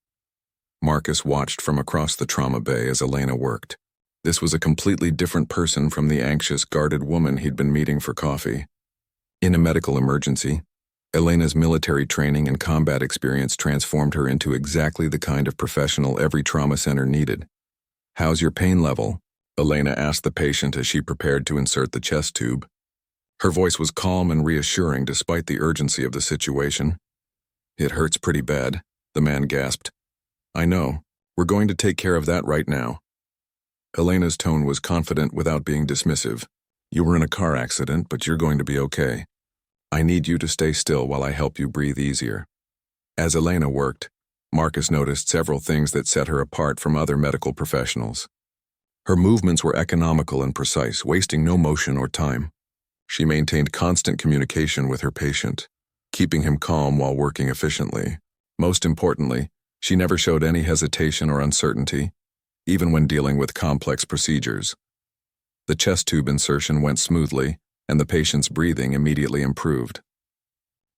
Marcus watched from across the trauma bay as Elena worked. This was a completely different person from the anxious, guarded woman he'd been meeting for coffee. In a medical emergency, Elena's military training and combat experience transformed her into exactly the kind of professional every trauma center needed. How's your pain level? Elena asked the patient as she prepared to insert the chest tube. Her voice was calm and reassuring despite the urgency of the situation. It hurts pretty bad, the man gasped. I know. We're going to take care of that right now. Elena's tone was confident without being dismissive. You were in a car accident, but you're going to be okay. I need you to stay still while I help you breathe easier. As Elena worked, Marcus noticed several things that set her apart from other medical professionals. Her movements were economical and precise, wasting no motion or time. She maintained constant communication with her patient, keeping him calm while working efficiently. Most importantly, she never showed any hesitation or uncertainty, even when dealing with complex procedures. The chest tube insertion went smoothly, and the patient's breathing immediately improved.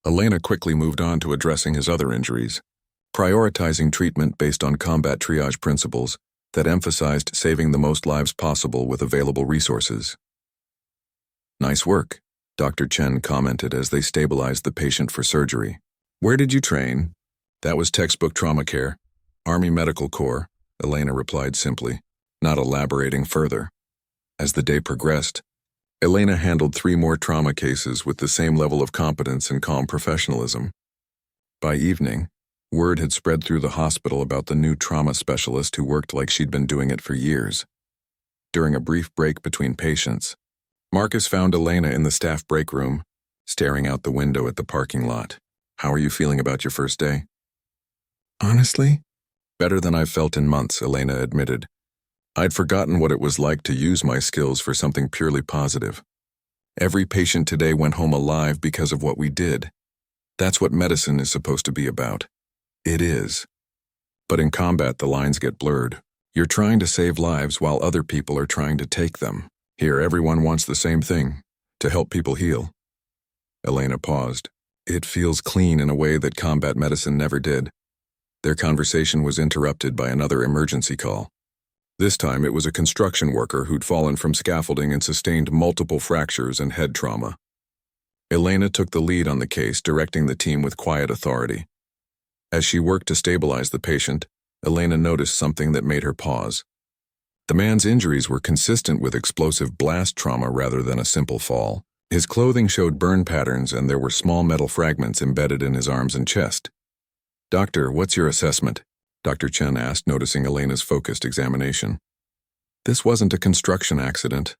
Elena quickly moved on to addressing his other injuries, prioritizing treatment based on combat triage principles that emphasized saving the most lives possible with available resources. Nice work, Dr. Chen commented as they stabilized the patient for surgery. Where did you train? That was textbook trauma care. Army Medical Corps, Elena replied simply, not elaborating further. As the day progressed, Elena handled 3 more trauma cases with the same level of competence and calm professionalism. By evening, word had spread through the hospital about the new trauma specialist who worked like she'd been doing it for years. During a brief break between patients, Marcus found Elena in the staff break room, staring out the window at the parking lot. "How are you feeling about your first day?" "Honestly, better than I've felt in months," Elena admitted. "I'd forgotten what it was like to use my skills for something purely positive. Every patient today went home alive because of what we did. That's what medicine is supposed to be about. It is. But in combat, the lines get blurred. You're trying to save lives while other people are trying to take them. Here, everyone wants the same thing, to help people heal." Elena paused. "It feels clean in a way that combat medicine never did." Their conversation was interrupted by another emergency call. This time it was a construction worker who'd fallen from scaffolding and sustained multiple fractures and head trauma. Elena took the lead on the case, directing the team with quiet authority. As she worked to stabilize the patient, Elena noticed something that made her pause. The man's injuries were consistent with explosive blast trauma rather than a simple fall. His clothing showed burn patterns and there were small metal fragments embedded in his arms and chest. "Doctor, what's your assessment?" Dr. Chen asked, noticing Elena's focused examination. "This wasn't a construction accident,"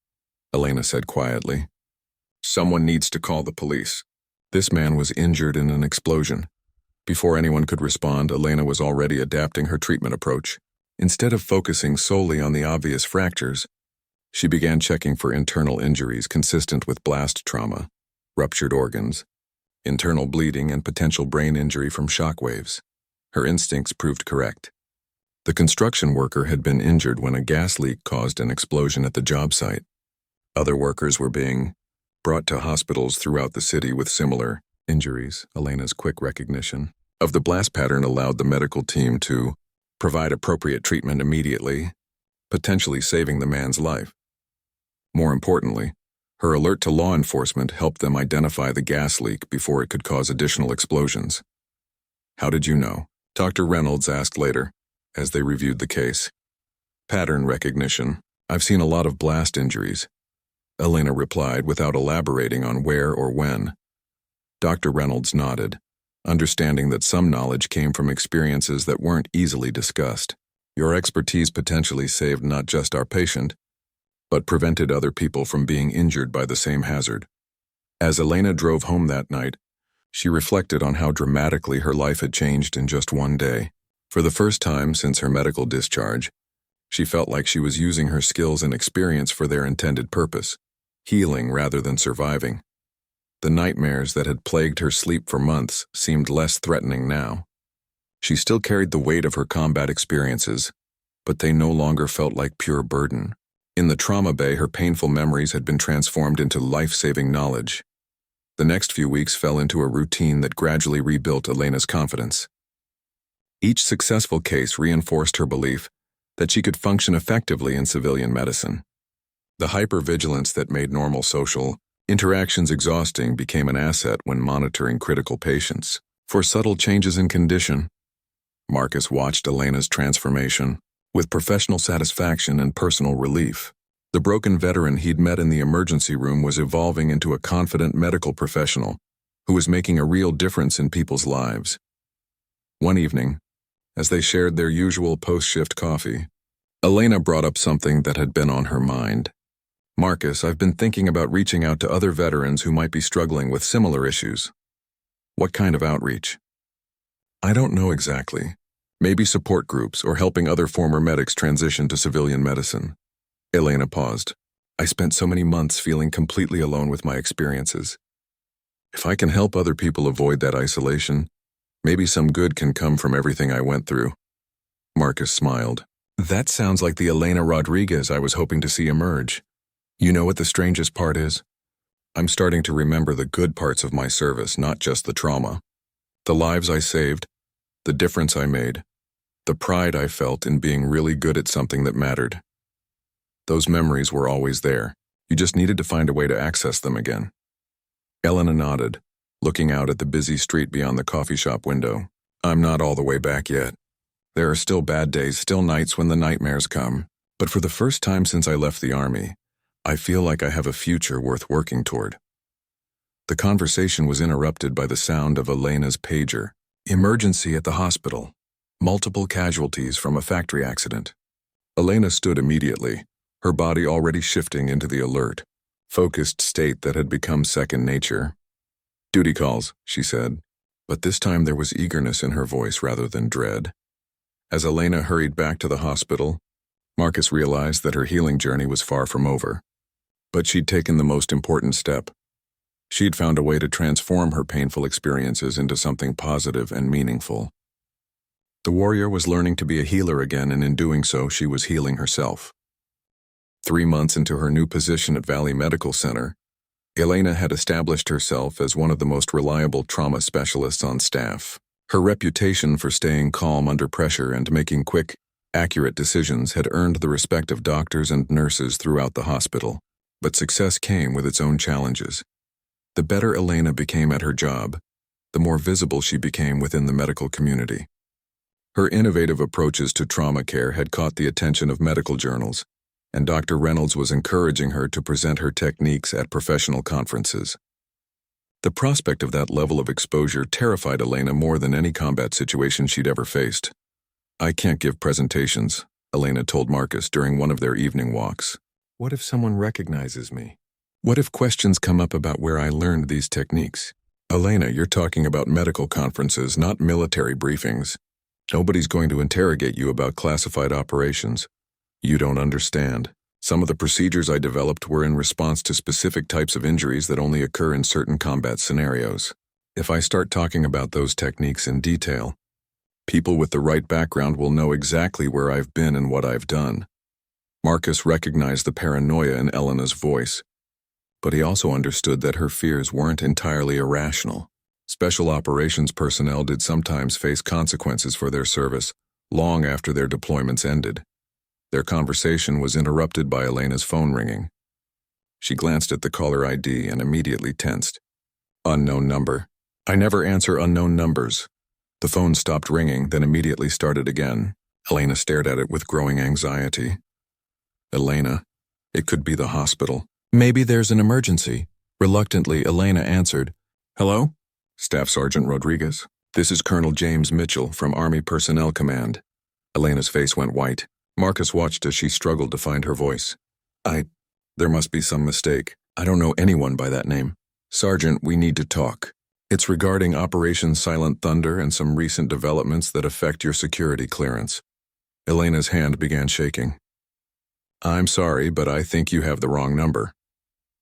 Elena said quietly. "Someone needs to call the police." This man was injured in an explosion. Before anyone could respond, Elena was already adapting her treatment approach. Instead of focusing solely on the obvious fractures, she began checking for internal injuries consistent with blast trauma, ruptured organs, internal bleeding, and potential brain injury from shock waves. Her instincts proved correct. The construction worker had been injured when a gas leak caused an explosion at the job site. Other workers were being brought to hospitals throughout the city with similar injuries. Elena's quick recognition of the blast pattern allowed the medical team to provide appropriate treatment immediately, potentially saving the man's life. More importantly, her alert to law enforcement helped them identify the gas leak before it could cause additional explosions. "How did you know?" Dr. Reynolds asked later, as they reviewed the case. "Pattern recognition. I've seen a lot of blast injuries," Elena replied without elaborating on where or when. Dr. Reynolds nodded, understanding that some knowledge came from experiences that weren't easily discussed. "Your expertise potentially saved not just our patient, but prevented other people from being injured by the same hazard." As Elena drove home that night, she reflected on how dramatically her life had changed in just one day. For the first time since her medical discharge, she felt like she was using her skills and experience for their intended purpose, healing rather than surviving. The nightmares that had plagued her sleep for months seemed less threatening now. She still carried the weight of her combat experiences, but they no longer felt like pure burden. In the trauma bay, her painful memories had been transformed into life-saving knowledge. The next few weeks fell into a routine that gradually rebuilt Elena's confidence. Each successful case reinforced her belief that she could function effectively in civilian medicine. The hypervigilance that made normal social interactions exhausting became an asset when monitoring critical patients. For subtle changes in condition, Marcus watched Elena's transformation with professional satisfaction and personal relief. The broken veteran he'd met in the emergency room was evolving into a confident medical professional who was making a real difference in people's lives. One evening, as they shared their usual post-shift coffee, Elena brought up something that had been on her mind. "Marcus, I've been thinking about reaching out to other veterans who might be struggling with similar issues." "What kind of outreach?" "I don't know exactly. Maybe support groups or helping other former medics transition to civilian medicine." Elena paused. "I spent so many months feeling completely alone with my experiences. If I can help other people avoid that isolation, maybe some good can come from everything I went through." Marcus smiled. "That sounds like the Elena Rodriguez I was hoping to see emerge. You know what the strangest part is? I'm starting to remember the good parts of my service, not just the trauma. The lives I saved, the difference I made, the pride I felt in being really good at something that mattered. Those memories were always there. You just needed to find a way to access them again." Elena nodded, looking out at the busy street beyond the coffee shop window. I'm not all the way back yet. There are still bad days, still nights when the nightmares come. But for the first time since I left the army, I feel like I have a future worth working toward. The conversation was interrupted by the sound of Elena's pager. Emergency at the hospital. Multiple casualties from a factory accident. Elena stood immediately, her body already shifting into the alert, focused state that had become second nature. Duty calls, she said, but this time there was eagerness in her voice rather than dread. As Elena hurried back to the hospital, Marcus realized that her healing journey was far from over. But she'd taken the most important step. She'd found a way to transform her painful experiences into something positive and meaningful. The warrior was learning to be a healer again, and in doing so, she was healing herself. 3 months into her new position at Valley Medical Center, Elena had established herself as one of the most reliable trauma specialists on staff. Her reputation for staying calm under pressure and making quick, accurate decisions had earned the respect of doctors and nurses throughout the hospital. But success came with its own challenges. The better Elena became at her job, the more visible she became within the medical community. Her innovative approaches to trauma care had caught the attention of medical journals, and Dr. Reynolds was encouraging her to present her techniques at professional conferences. The prospect of that level of exposure terrified Elena more than any combat situation she'd ever faced. "I can't give presentations," Elena told Marcus during one of their evening walks. "What if someone recognizes me? What if questions come up about where I learned these techniques?" "Elena, you're talking about medical conferences, not military briefings. Nobody's going to interrogate you about classified operations. You don't understand. Some of the procedures I developed were in response to specific types of injuries that only occur in certain combat scenarios. If I start talking about those techniques in detail, people with the right background will know exactly where I've been and what I've done." Marcus recognized the paranoia in Elena's voice, but he also understood that her fears weren't entirely irrational. Special operations personnel did sometimes face consequences for their service long after their deployments ended. Their conversation was interrupted by Elena's phone ringing. She glanced at the caller ID and immediately tensed. "Unknown number. I never answer unknown numbers." The phone stopped ringing, then immediately started again. Elena stared at it with growing anxiety. "Elena, it could be the hospital." "Maybe there's an emergency." Reluctantly, Elena answered. "Hello? Staff Sergeant Rodriguez. This is Colonel James Mitchell from Army Personnel Command." Elena's face went white. Marcus watched as she struggled to find her voice. There must be some mistake. I don't know anyone by that name." "Sergeant, we need to talk. It's regarding Operation Silent Thunder and some recent developments that affect your security clearance." Elena's hand began shaking. "I'm sorry, but I think you have the wrong number.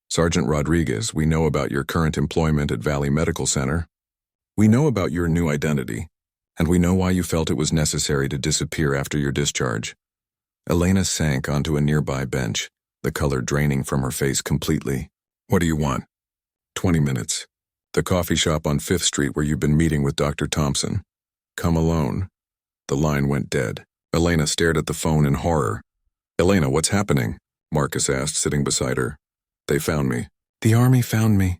Sergeant Rodriguez, we know about your current employment at Valley Medical Center. We know about your new identity, and we know why you felt it was necessary to disappear after your discharge." Elena sank onto a nearby bench, the color draining from her face completely. "What do you want?" 20 minutes. The coffee shop on 5th Street where you've been meeting with Dr. Thompson. Come alone." The line went dead. Elena stared at the phone in horror. "Elena, what's happening?" Marcus asked, sitting beside her. "They found me." "The Army found me."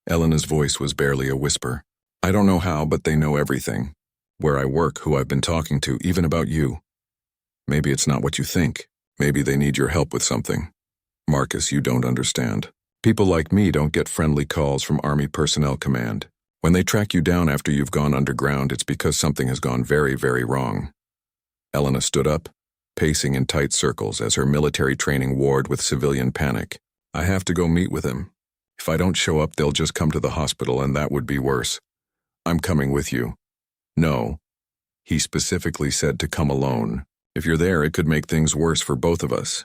Elena's voice was barely a whisper. "I don't know how, but they know everything. Where I work, who I've been talking to, even about you. Maybe it's not what you think. Maybe they need your help with something. Marcus, you don't understand. People like me don't get friendly calls from Army Personnel Command. When they track you down after you've gone underground, it's because something has gone very, very wrong." Elena stood up, pacing in tight circles as her military training warred with civilian panic. "I have to go meet with him. If I don't show up, they'll just come to the hospital, and that would be worse. I'm coming with you." "No." He specifically said to come alone. "If you're there, it could make things worse for both of us."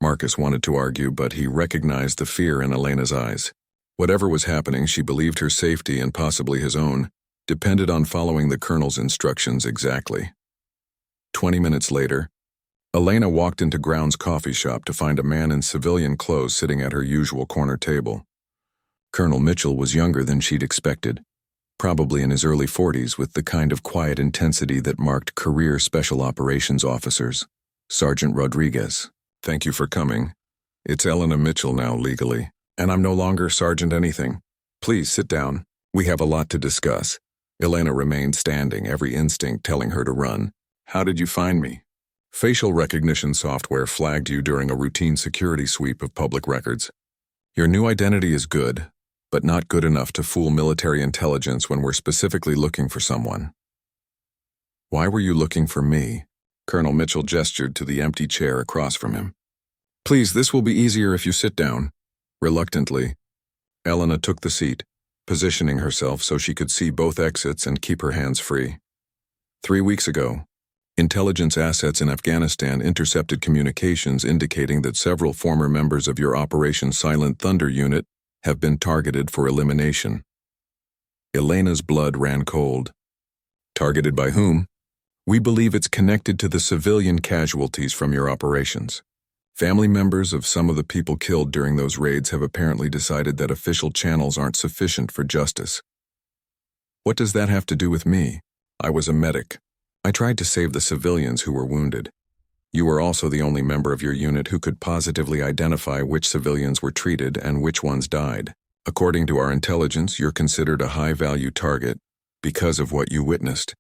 Marcus wanted to argue, but he recognized the fear in Elena's eyes. Whatever was happening, she believed her safety, and possibly his own, depended on following the colonel's instructions exactly. 20 minutes later, Elena walked into Ground's coffee shop to find a man in civilian clothes sitting at her usual corner table. Colonel Mitchell was younger than she'd expected, probably in his early 40s, with the kind of quiet intensity that marked career special operations officers. "Sergeant Rodriguez, thank you for coming. It's Elena Mitchell now legally, and I'm no longer Sergeant anything. Please sit down. We have a lot to discuss." Elena remained standing, every instinct telling her to run. How did you find me? Facial recognition software flagged you during a routine security sweep of public records. Your new identity is good, but not good enough to fool military intelligence when we're specifically looking for someone. Why were you looking for me? Colonel Mitchell gestured to the empty chair across from him. Please, this will be easier if you sit down. Reluctantly, Elena took the seat, positioning herself so she could see both exits and keep her hands free. 3 weeks ago, intelligence assets in Afghanistan intercepted communications indicating that several former members of your Operation Silent Thunder unit have been targeted for elimination. Elena's blood ran cold. Targeted by whom? We believe it's connected to the civilian casualties from your operations. Family members of some of the people killed during those raids have apparently decided that official channels aren't sufficient for justice. What does that have to do with me? I was a medic. I tried to save the civilians who were wounded. You were also the only member of your unit who could positively identify which civilians were treated and which ones died. According to our intelligence, you're considered a high-value target because of what you witnessed.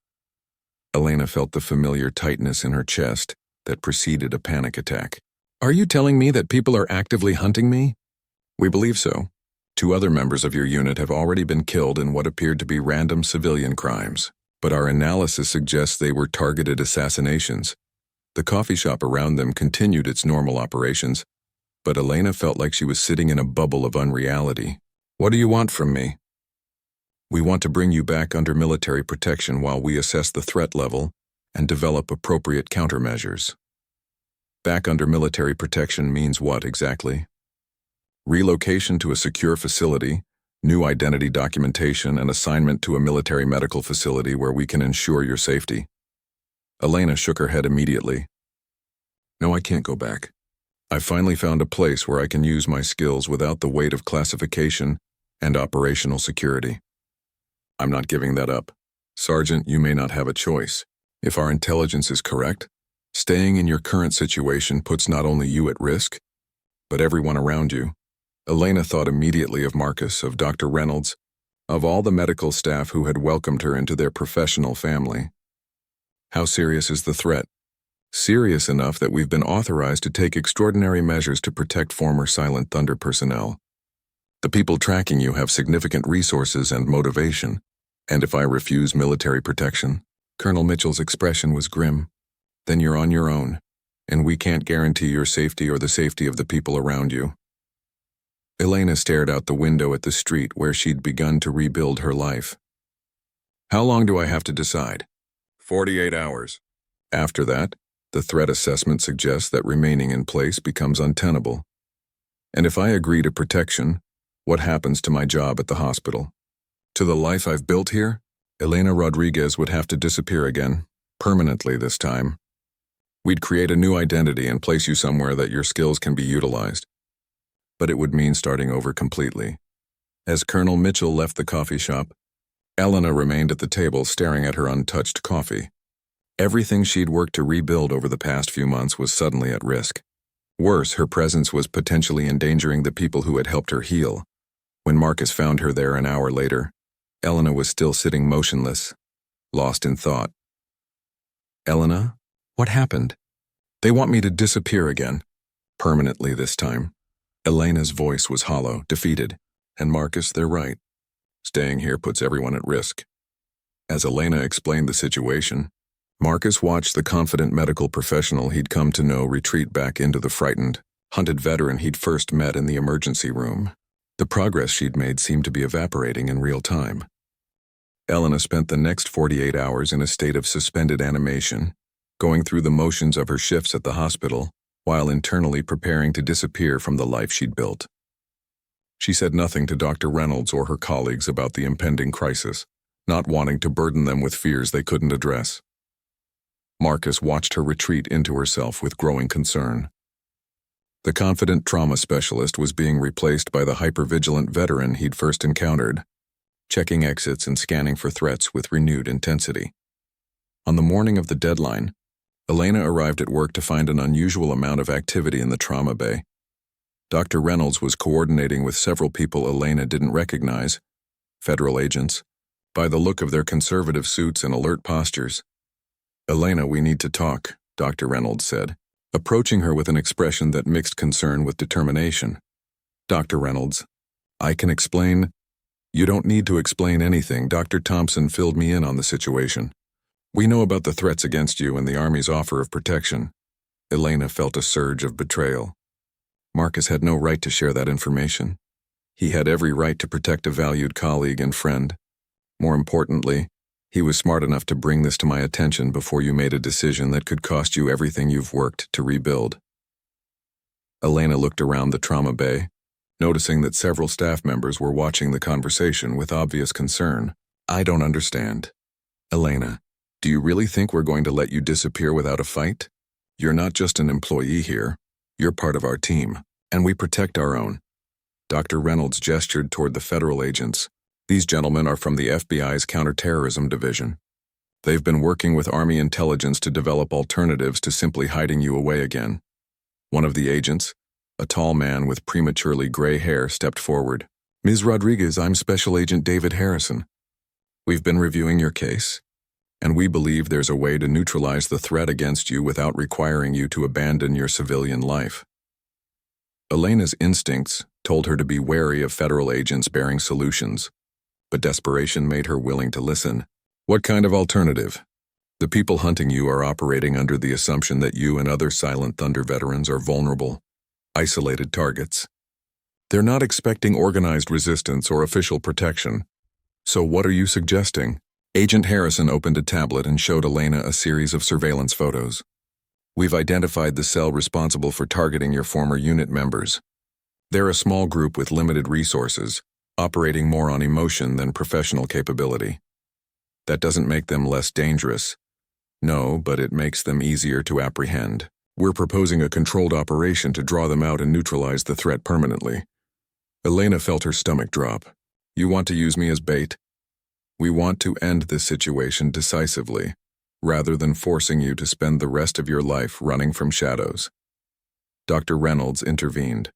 Elena felt the familiar tightness in her chest that preceded a panic attack. Are you telling me that people are actively hunting me? We believe so. 2 other members of your unit have already been killed in what appeared to be random civilian crimes, but our analysis suggests they were targeted assassinations. The coffee shop around them continued its normal operations, but Elena felt like she was sitting in a bubble of unreality. What do you want from me? We want to bring you back under military protection while we assess the threat level and develop appropriate countermeasures. Back under military protection means what exactly? Relocation to a secure facility, new identity documentation, and assignment to a military medical facility where we can ensure your safety. Elena shook her head immediately. No, I can't go back. I finally found a place where I can use my skills without the weight of classification and operational security. I'm not giving that up. Sergeant, you may not have a choice. If our intelligence is correct, staying in your current situation puts not only you at risk, but everyone around you. Elena thought immediately of Marcus, of Dr. Reynolds, of all the medical staff who had welcomed her into their professional family. How serious is the threat? Serious enough that we've been authorized to take extraordinary measures to protect former Silent Thunder personnel. The people tracking you have significant resources and motivation, and if I refuse military protection, Colonel Mitchell's expression was grim, then you're on your own, and we can't guarantee your safety or the safety of the people around you. Elena stared out the window at the street where she'd begun to rebuild her life. How long do I have to decide? 48 hours. After that, the threat assessment suggests that remaining in place becomes untenable. And if I agree to protection, what happens to my job at the hospital? To the life I've built here? Elena Rodriguez would have to disappear again, permanently this time. We'd create a new identity and place you somewhere that your skills can be utilized. But it would mean starting over completely. As Colonel Mitchell left the coffee shop, Elena remained at the table staring at her untouched coffee. Everything she'd worked to rebuild over the past few months was suddenly at risk. Worse, her presence was potentially endangering the people who had helped her heal. When Marcus found her there an hour later, Elena was still sitting motionless, lost in thought. Elena? What happened? They want me to disappear again. Permanently this time. Elena's voice was hollow, defeated. And Marcus, they're right. Staying here puts everyone at risk. As Elena explained the situation, Marcus watched the confident medical professional he'd come to know retreat back into the frightened, hunted veteran he'd first met in the emergency room. The progress she'd made seemed to be evaporating in real time. Elena spent the next 48 hours in a state of suspended animation, going through the motions of her shifts at the hospital, while internally preparing to disappear from the life she'd built. She said nothing to Dr. Reynolds or her colleagues about the impending crisis, not wanting to burden them with fears they couldn't address. Marcus watched her retreat into herself with growing concern. The confident trauma specialist was being replaced by the hypervigilant veteran he'd first encountered, checking exits and scanning for threats with renewed intensity. On the morning of the deadline, Elena arrived at work to find an unusual amount of activity in the trauma bay. Dr. Reynolds was coordinating with several people Elena didn't recognize, federal agents, by the look of their conservative suits and alert postures. "Elena, we need to talk," Dr. Reynolds said, approaching her with an expression that mixed concern with determination. "Dr. Reynolds, I can explain." "You don't need to explain anything. Dr. Thompson filled me in on the situation. We know about the threats against you and the Army's offer of protection." Elena felt a surge of betrayal. Marcus had no right to share that information. He had every right to protect a valued colleague and friend. More importantly, he was smart enough to bring this to my attention before you made a decision that could cost you everything you've worked to rebuild. Elena looked around the trauma bay, noticing that several staff members were watching the conversation with obvious concern. "I don't understand. Elena, do you really think we're going to let you disappear without a fight? You're not just an employee here. You're part of our team, and we protect our own." Dr. Reynolds gestured toward the federal agents. "These gentlemen are from the FBI's counterterrorism division. They've been working with Army intelligence to develop alternatives to simply hiding you away again." One of the agents, a tall man with prematurely gray hair, stepped forward. "Ms. Rodriguez, I'm Special Agent David Harrison. We've been reviewing your case, and we believe there's a way to neutralize the threat against you without requiring you to abandon your civilian life." Elena's instincts told her to be wary of federal agents bearing solutions, but desperation made her willing to listen. "What kind of alternative?" "The people hunting you are operating under the assumption that you and other Silent Thunder veterans are vulnerable, isolated targets. They're not expecting organized resistance or official protection. So what are you suggesting?" Agent Harrison opened a tablet and showed Elena a series of surveillance photos. "We've identified the cell responsible for targeting your former unit members. They're a small group with limited resources, operating more on emotion than professional capability. That doesn't make them less dangerous. No, but it makes them easier to apprehend. We're proposing a controlled operation to draw them out and neutralize the threat permanently." Elena felt her stomach drop. "You want to use me as bait? We want to end this situation decisively, rather than forcing you to spend the rest of your life running from shadows." Dr. Reynolds intervened.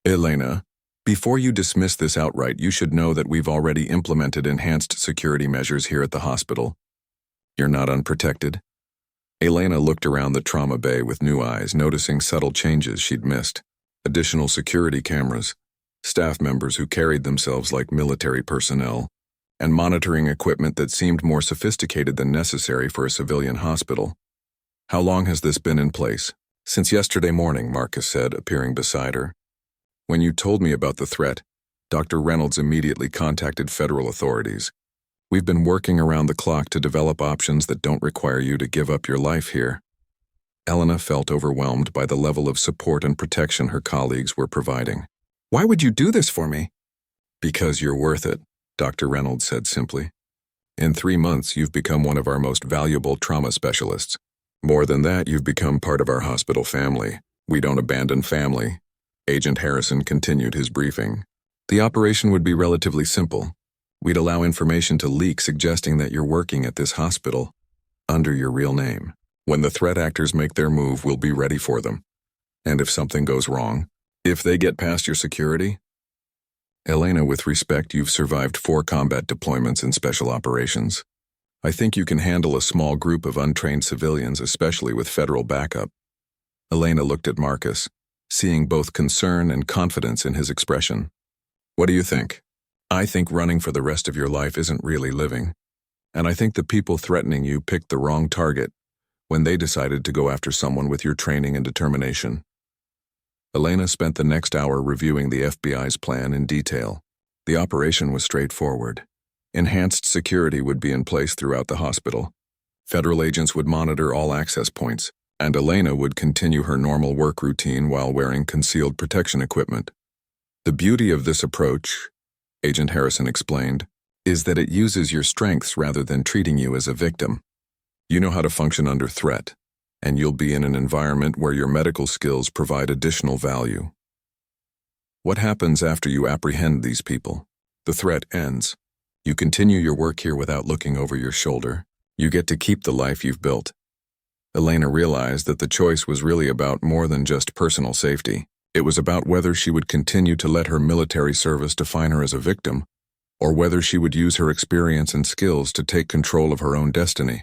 "Elena, before you dismiss this outright, you should know that we've already implemented enhanced security measures here at the hospital. You're not unprotected." Elena looked around the trauma bay with new eyes, noticing subtle changes she'd missed. Additional security cameras, staff members who carried themselves like military personnel, and monitoring equipment that seemed more sophisticated than necessary for a civilian hospital. "How long has this been in place?" "Since yesterday morning," Marcus said, appearing beside her. "When you told me about the threat, Dr. Reynolds immediately contacted federal authorities. We've been working around the clock to develop options that don't require you to give up your life here." Elena felt overwhelmed by the level of support and protection her colleagues were providing. "Why would you do this for me?" "Because you're worth it," Dr. Reynolds said simply. "In 3 months, you've become one of our most valuable trauma specialists. More than that, you've become part of our hospital family. We don't abandon family." Agent Harrison continued his briefing. "The operation would be relatively simple. We'd allow information to leak suggesting that you're working at this hospital under your real name. When the threat actors make their move, we'll be ready for them. And if something goes wrong, if they get past your security..." "Elena, with respect, you've survived 4 combat deployments in special operations. I think you can handle a small group of untrained civilians, especially with federal backup." Elena looked at Marcus, seeing both concern and confidence in his expression. "What do you think?" "I think running for the rest of your life isn't really living. And I think the people threatening you picked the wrong target when they decided to go after someone with your training and determination." Elena spent the next hour reviewing the FBI's plan in detail. The operation was straightforward. Enhanced security would be in place throughout the hospital. Federal agents would monitor all access points, and Elena would continue her normal work routine while wearing concealed protection equipment. "The beauty of this approach," Agent Harrison explained, "is that it uses your strengths rather than treating you as a victim. You know how to function under threat, and you'll be in an environment where your medical skills provide additional value. What happens after you apprehend these people? The threat ends. You continue your work here without looking over your shoulder. You get to keep the life you've built." Elena realized that the choice was really about more than just personal safety. It was about whether she would continue to let her military service define her as a victim, or whether she would use her experience and skills to take control of her own destiny.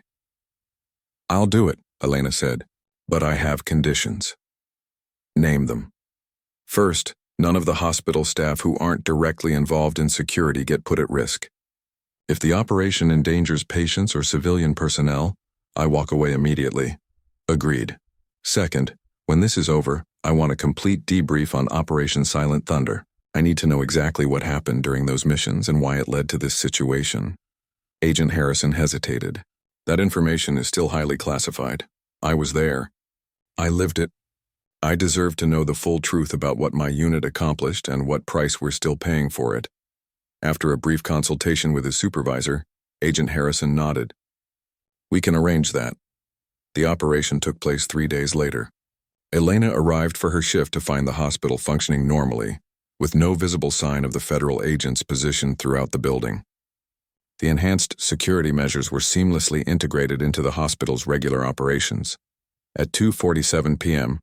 "I'll do it," Elena said, "but I have conditions." "Name them." "First, none of the hospital staff who aren't directly involved in security get put at risk. If the operation endangers patients or civilian personnel, I walk away immediately." "Agreed." "Second, when this is over, I want a complete debrief on Operation Silent Thunder. I need to know exactly what happened during those missions and why it led to this situation." Agent Harrison hesitated. "That information is still highly classified. I was there. I lived it. I deserve to know the full truth about what my unit accomplished and what price we're still paying for it." After a brief consultation with his supervisor, Agent Harrison nodded. "We can arrange that." The operation took place 3 days later. Elena arrived for her shift to find the hospital functioning normally, with no visible sign of the federal agents positioned throughout the building. The enhanced security measures were seamlessly integrated into the hospital's regular operations. At 2:47 p.m.,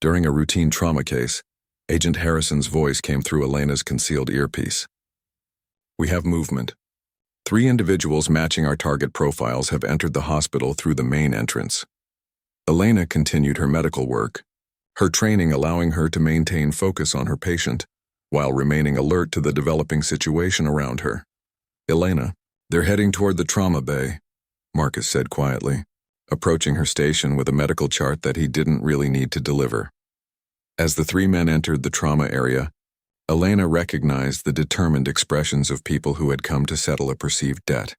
during a routine trauma case, Agent Harrison's voice came through Elena's concealed earpiece. "We have movement. 3 individuals matching our target profiles have entered the hospital through the main entrance." Elena continued her medical work, her training allowing her to maintain focus on her patient, while remaining alert to the developing situation around her. "Elena, they're heading toward the trauma bay," Marcus said quietly, approaching her station with a medical chart that he didn't really need to deliver. As the 3 men entered the trauma area, Elena recognized the determined expressions of people who had come to settle a perceived debt.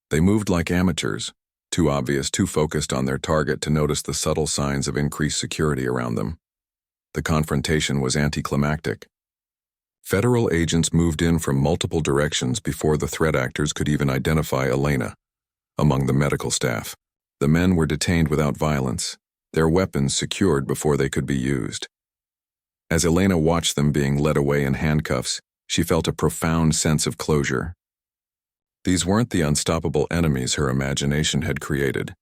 They moved like amateurs, too obvious, too focused on their target to notice the subtle signs of increased security around them. The confrontation was anticlimactic. Federal agents moved in from multiple directions before the threat actors could even identify Elena. Among the medical staff, the men were detained without violence, their weapons secured before they could be used. As Elena watched them being led away in handcuffs, she felt a profound sense of closure. These weren't the unstoppable enemies her imagination had created.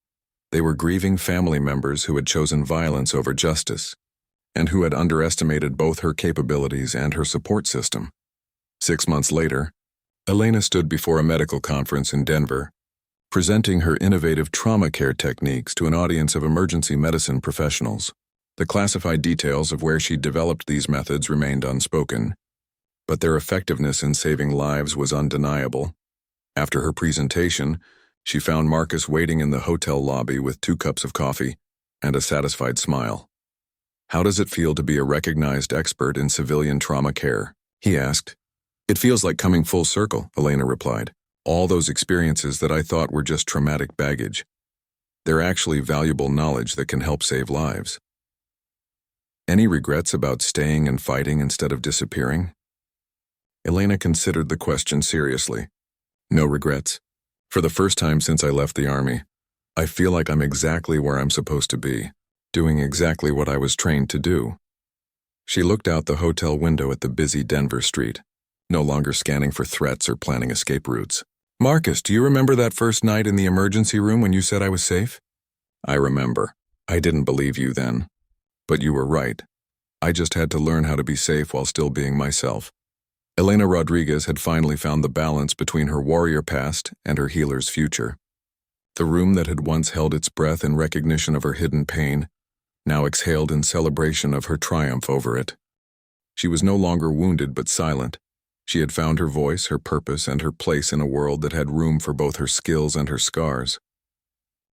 They were grieving family members who had chosen violence over justice, and who had underestimated both her capabilities and her support system. 6 months later, Elena stood before a medical conference in Denver, presenting her innovative trauma care techniques to an audience of emergency medicine professionals. The classified details of where she'd developed these methods remained unspoken, but their effectiveness in saving lives was undeniable. After her presentation, she found Marcus waiting in the hotel lobby with 2 cups of coffee and a satisfied smile. "How does it feel to be a recognized expert in civilian trauma care?" he asked. "It feels like coming full circle," Elena replied. "All those experiences that I thought were just traumatic baggage. They're actually valuable knowledge that can help save lives." "Any regrets about staying and fighting instead of disappearing?" Elena considered the question seriously. "No regrets. For the first time since I left the Army, I feel like I'm exactly where I'm supposed to be, doing exactly what I was trained to do." She looked out the hotel window at the busy Denver street, no longer scanning for threats or planning escape routes. "Marcus, do you remember that first night in the emergency room when you said I was safe?" "I remember. I didn't believe you then. But you were right. I just had to learn how to be safe while still being myself." Elena Rodriguez had finally found the balance between her warrior past and her healer's future. The room that had once held its breath in recognition of her hidden pain now exhaled in celebration of her triumph over it. She was no longer wounded but silent. She had found her voice, her purpose, and her place in a world that had room for both her skills and her scars.